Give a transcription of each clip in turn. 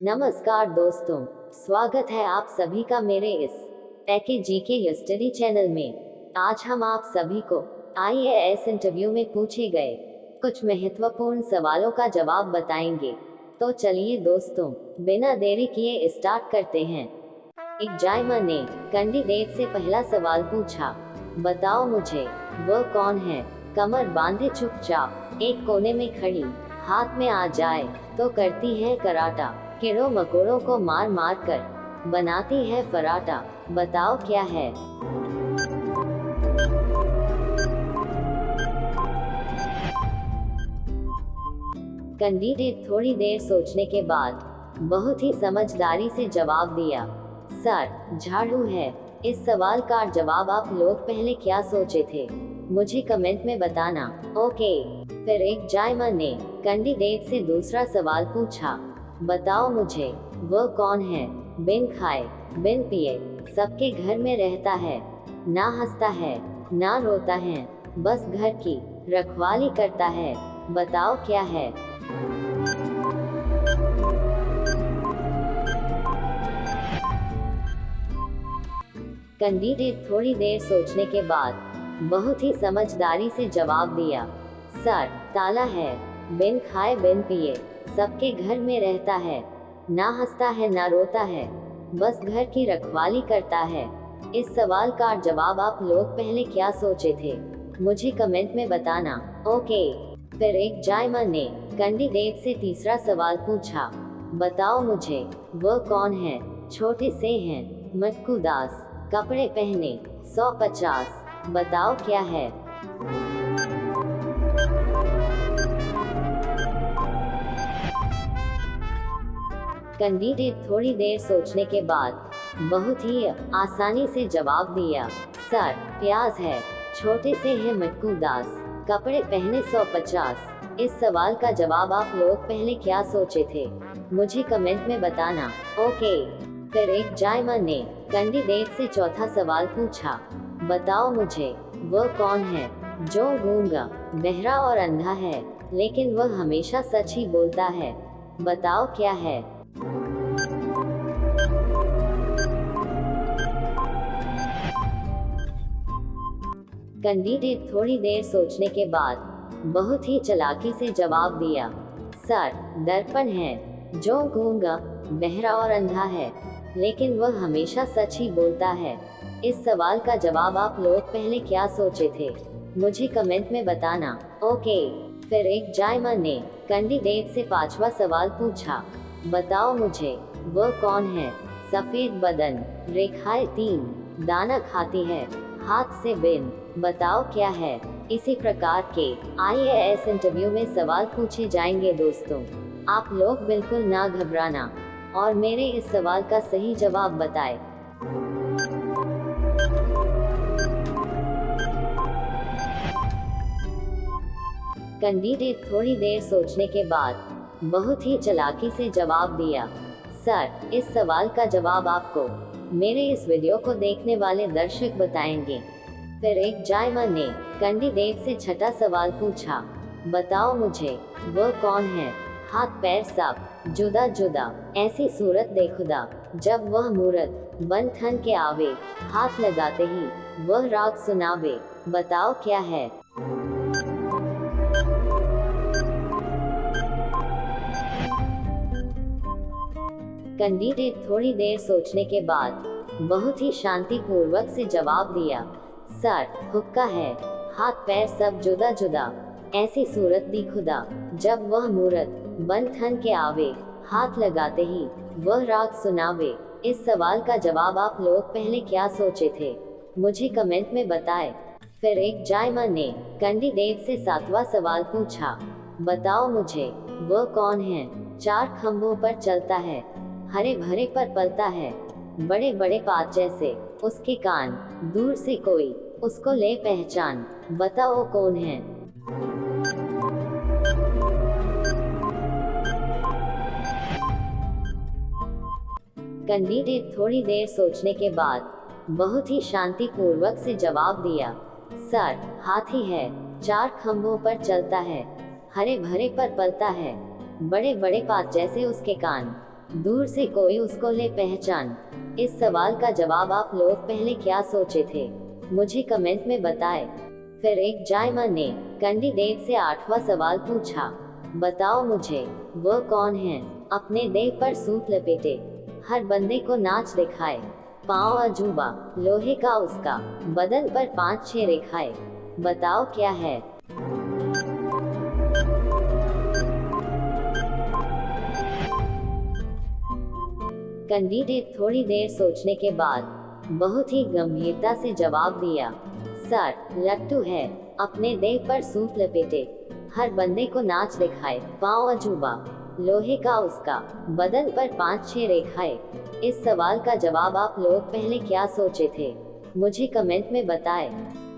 नमस्कार दोस्तों, स्वागत है आप सभी का मेरे इस टेकी जीके हिस्ट्री चैनल में। आज हम आप सभी को आईएएस इंटरव्यू में पूछे गए कुछ महत्वपूर्ण सवालों का जवाब बताएंगे। तो चलिए दोस्तों, बिना देरी किए स्टार्ट करते हैं। एग्जामिनर ने कैंडिडेट से पहला सवाल पूछा, बताओ मुझे वो कौन है। कमर बांधे चुपचाप एक कोने में खड़ी, हाथ में आ जाए तो करती है कराटा, कीड़ों मकोड़ों को मार मार कर बनाती है पराठा, बताओ क्या है। कैंडिडेट थोड़ी देर सोचने के बाद बहुत ही समझदारी से जवाब दिया, सर झाड़ू है। इस सवाल का जवाब आप लोग पहले क्या सोचे थे, मुझे कमेंट में बताना। ओके, फिर एग्जामिनर ने कैंडिडेट से दूसरा सवाल पूछा, बताओ मुझे वो कौन है। बिन खाए बिन पिए सबके घर में रहता है, ना हंसता है ना रोता है, बस घर की रखवाली करता है, बताओ क्या है। कैंडिडेट थोड़ी देर सोचने के बाद बहुत ही समझदारी से जवाब दिया, सर ताला है। बिन खाए बिन पिए सबके घर में रहता है, ना हंसता है ना रोता है, बस घर की रखवाली करता है। इस सवाल का जवाब आप लोग पहले क्या सोचे थे, मुझे कमेंट में बताना। ओके, फिर एग्जामिनर ने कैंडिडेट से तीसरा सवाल पूछा, बताओ मुझे वो कौन है। छोटे से हैं मटकू दास, कपड़े पहने 150, बताओ क्या है। कैंडिडेट थोड़ी देर सोचने के बाद बहुत ही आसानी से जवाब दिया, सर प्याज है। छोटे से हैं मटकू दास, कपड़े पहने 150। इस सवाल का जवाब आप लोग पहले क्या सोचे थे, मुझे कमेंट में बताना। ओके, फिर एग्जामिनर ने कैंडिडेट से चौथा सवाल पूछा, बताओ मुझे वो कौन है जो गूंगा बहरा और अंधा है, लेकिन वह हमेशा सच ही बोलता है, बताओ क्या है। कैंडिडेट थोड़ी देर सोचने के बाद बहुत ही चालाकी से जवाब दिया, सर दर्पण है। जो गूंगा बहरा और अंधा है, लेकिन वह हमेशा सच ही बोलता है। इस सवाल का जवाब आप लोग पहले क्या सोचे थे, मुझे कमेंट में बताना। ओके, फिर एग्जामिनर ने कैंडिडेट से पांचवा सवाल पूछा, बताओ मुझे वो कौन है। सफेद बदन, रेखाएं 3, दाना खाती है, हाथ से बिन, बताओ क्या है। इसी प्रकार के आईएएस इंटरव्यू में सवाल पूछे जाएंगे दोस्तों, आप लोग बिल्कुल ना घबराना और मेरे इस सवाल का सही जवाब बताएं। कैंडिडेट थोड़ी देर सोचने के बाद बहुत ही चालाकी से जवाब दिया, सर इस सवाल का जवाब आपको मेरे इस वीडियो को देखने वाले दर्शक बताएंगे। फिर एग्जामिनर ने कैंडिडेट से छठा सवाल पूछा, बताओ मुझे वो कौन है। हाथ पैर सब जुदा जुदा, ऐसी सूरत दे खुदा, जब वह मूरत बन ठन के आवे, हाथ लगाते ही वह राग सुनावे, बताओ क्या है। कैंडिडेट थोड़ी देर सोचने के बाद बहुत ही शांतिपूर्वक से जवाब दिया, सर हुक्का है। हाथ पैर सब जुदा जुदा, ऐसी सूरत दी खुदा, जब वह मूरत बन ठन के आवे, हाथ लगाते ही वह राग सुनावे। इस सवाल का जवाब आप लोग पहले क्या सोचे थे, मुझे कमेंट में बताएं। फिर एग्जामिनर ने कैंडिडेट से सातवां सवाल पूछा, बताओ मुझे वो कौन है। 4 खंभों पर चलता है, हरे भरे पर पलता है, बड़े बड़े पात जैसे उसके कान, दूर से कोई उसको ले पहचान, बताओ कौन है। कैंडिडेट थोड़ी देर सोचने के बाद बहुत ही शांतिपूर्वक से जवाब दिया, सर हाथी है। 4 खंभों पर चलता है, हरे भरे पर पलता है, बड़े बड़े पात जैसे उसके कान, दूर से कोई उसको ले पहचान। इस सवाल का जवाब आप लोग पहले क्या सोचे थे, मुझे कमेंट में बताएं। फिर एक जायमा ने कैंडिडेट से 8वां सवाल पूछा, बताओ मुझे वो कौन है, अपने देह पर सूट लपेटे, हर बंदे को नाच दिखाए, पाँव अजूबा, लोहे का उसका, बदन पर 5-6 रेखाएं, बताओ क्या है। कैंडिडेट थोड़ी देर सोचने के बाद बहुत ही गंभीरता से जवाब दिया, सर, लट्टू है, अपने देह पर सूट लपेटे, हर बंदे को नाच दिखाए, पाँव अजूबा, लोहे का उसका, बदन पर 5-6 रेखाएं। इस सवाल का जवाब आप लोग पहले क्या सोचे थे, मुझे कमेंट में बताएं।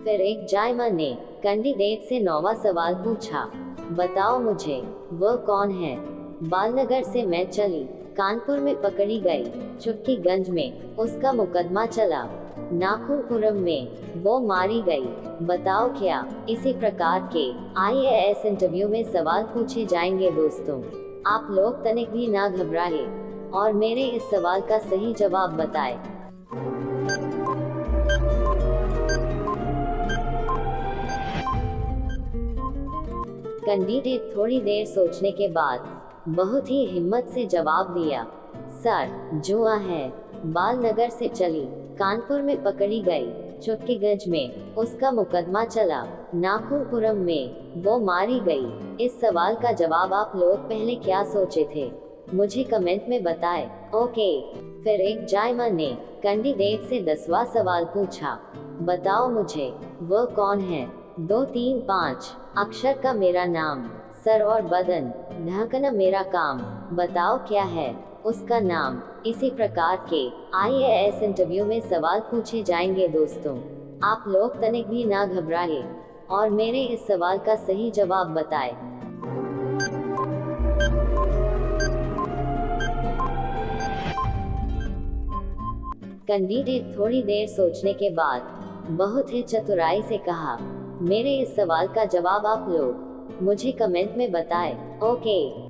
फिर एक जायमा ने कैंडिडेट से 9वां सवाल पूछा, बताओ मुझे वो कौन है, बालनगर से मैं चली, कानपुर में पकड़ी गई, चुटकीगंज में उसका मुकदमा चला, नाखूनपुरम में वो मारी गई, बताओ क्या। इसी प्रकार के IAS इंटरव्यू में सवाल पूछे जाएंगे दोस्तों, आप लोग तनिक भी ना घबराए और मेरे इस सवाल का सही जवाब बताएं। कैंडिडेट थोड़ी देर सोचने के बाद बहुत ही हिम्मत से जवाब दिया, सर, जुआ है, बालनगर से चली, कानपुर में पकड़ी गई, चुटकीगंज में उसका मुकदमा चला, नाखूनपुरम में वो मारी गई। इस सवाल का जवाब आप लोग पहले क्या सोचे थे, मुझे कमेंट में बताएं। ओके। फिर एक जायमा ने कैंडिडेट से 10वां सवाल पूछा, बताओ मुझे वो कौन है, 2 3 5 अक्षर का मेरा नाम, सर और बदन ढकना मेरा काम, बताओ क्या है उसका नाम। इसी प्रकार के IAS इंटरव्यू में सवाल पूछे जाएंगे दोस्तों, आप लोग तनिक भी ना घबराए और मेरे इस सवाल का सही जवाब बताएं। कैंडिडेट थोड़ी देर सोचने के बाद बहुत ही चतुराई से कहा, मेरे इस सवाल का जवाब आप लोग मुझे कमेंट में बताएं। ओके।